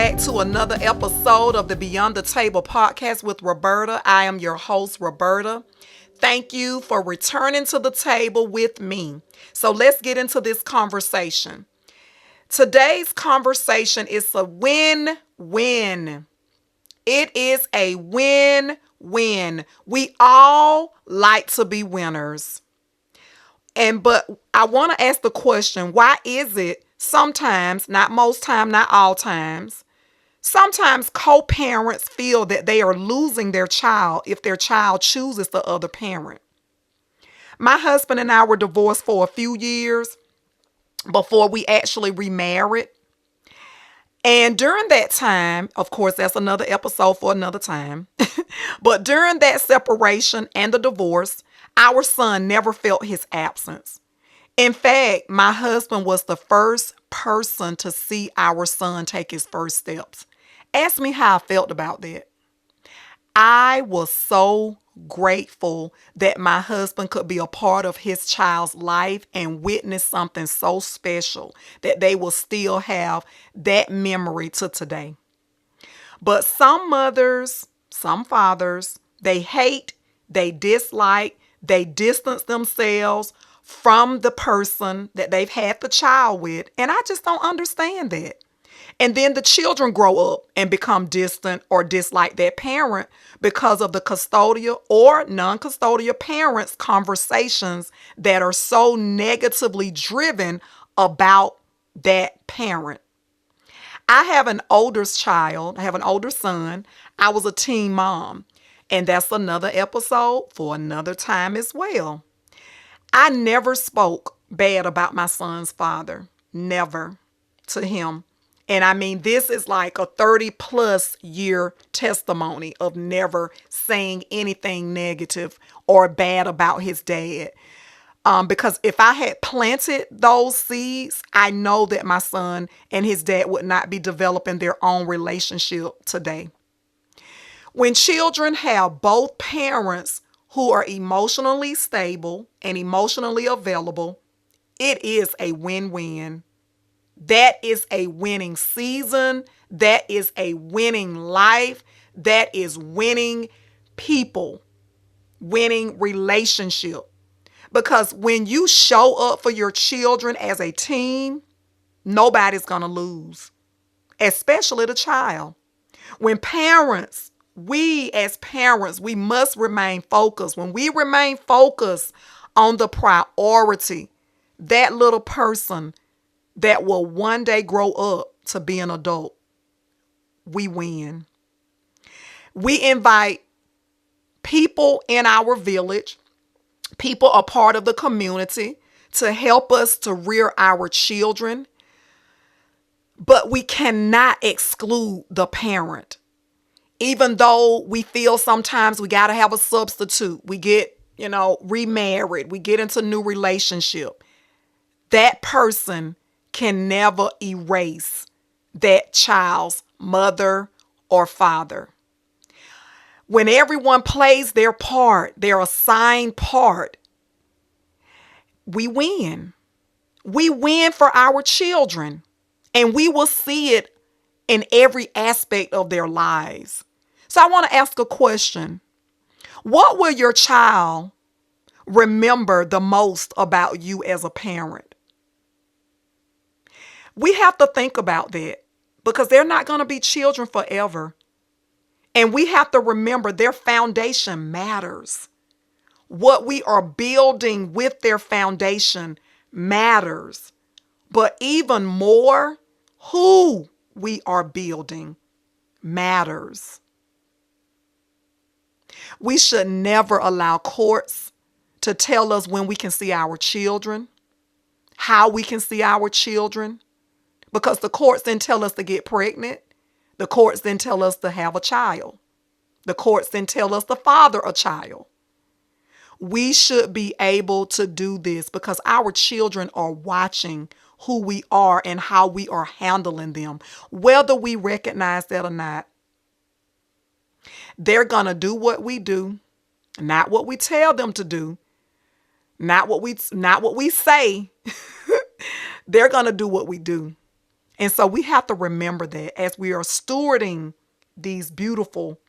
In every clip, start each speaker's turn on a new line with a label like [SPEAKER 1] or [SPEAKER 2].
[SPEAKER 1] back to another episode of the Beyond the Table podcast with Roberta. I am your host, Roberta. Thank you for returning to the table with me. So let's get into this conversation. Today's conversation is a win-win. It is a win-win. We all like to be winners. But I want to ask the question, why is it sometimes, not most time, not all times, sometimes co-parents feel that they are losing their child if their child chooses the other parent? My husband and I were divorced for a few years before we actually remarried. And during that time, of course, that's another episode for another time. But during that separation and the divorce, our son never felt his absence. In fact, my husband was the first person to see our son take his first steps. Ask me how I felt about that. I was so grateful that my husband could be a part of his child's life and witness something so special that they will still have that memory to today. But some mothers, some fathers, they hate, they dislike, they distance themselves from the person that they've had the child with. And I just don't understand that. And then the children grow up and become distant or dislike their parent because of the custodial or non-custodial parents' conversations that are so negatively driven about that parent. I have an older child. I have an older son. I was a teen mom. And that's another episode for another time as well. I never spoke bad about my son's father. Never to him. And I mean, this is like a 30 plus year testimony of never saying anything negative or bad about his dad. Because if I had planted those seeds, I know that my son and his dad would not be developing their own relationship today. When children have both parents who are emotionally stable and emotionally available, it is a win-win. That is a winning season. That is a winning life. That is winning people, winning relationship. Because when you show up for your children as a team, nobody's going to lose, especially the child. When parents, we as parents, we must remain focused. When we remain focused on the priority, that little person that will one day grow up to be an adult, we win. We invite people in our village, people a part of the community, to help us to rear our children. But we cannot exclude the parent. Even though we feel sometimes we got to have a substitute, we get, remarried, we get into new relationship. That person can never erase that child's mother or father. When everyone plays their part, their assigned part, we win. We win for our children, and we will see it in every aspect of their lives. So I want to ask a question. What will your child remember the most about you as a parent? We have to think about that because they're not going to be children forever. And we have to remember their foundation matters. What we are building with their foundation matters. But even more, who we are building matters. We should never allow courts to tell us when we can see our children, how we can see our children, because the courts didn't tell us to get pregnant. The courts didn't tell us to have a child. The courts didn't tell us to father a child. We should be able to do this because our children are watching who we are and how we are handling them, whether we recognize that or not. They're going to do what we do, not what we tell them to do, not what we say. They're going to do what we do. And so we have to remember that as we are stewarding these beautiful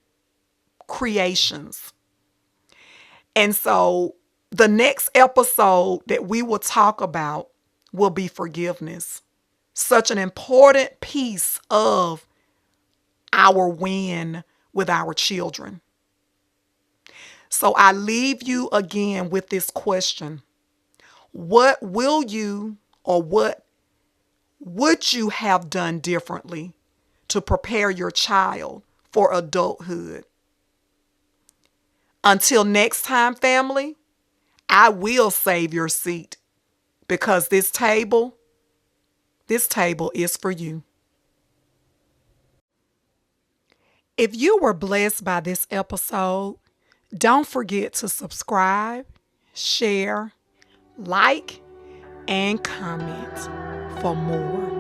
[SPEAKER 1] creations. And so the next episode that we will talk about will be forgiveness. Such an important piece of our win with our children. So I leave you again with this question. What will you or what would you have done differently to prepare your child for adulthood? Until next time, family, I will save your seat because this table is for you. If you were blessed by this episode, don't forget to subscribe, share, like, and comment for more.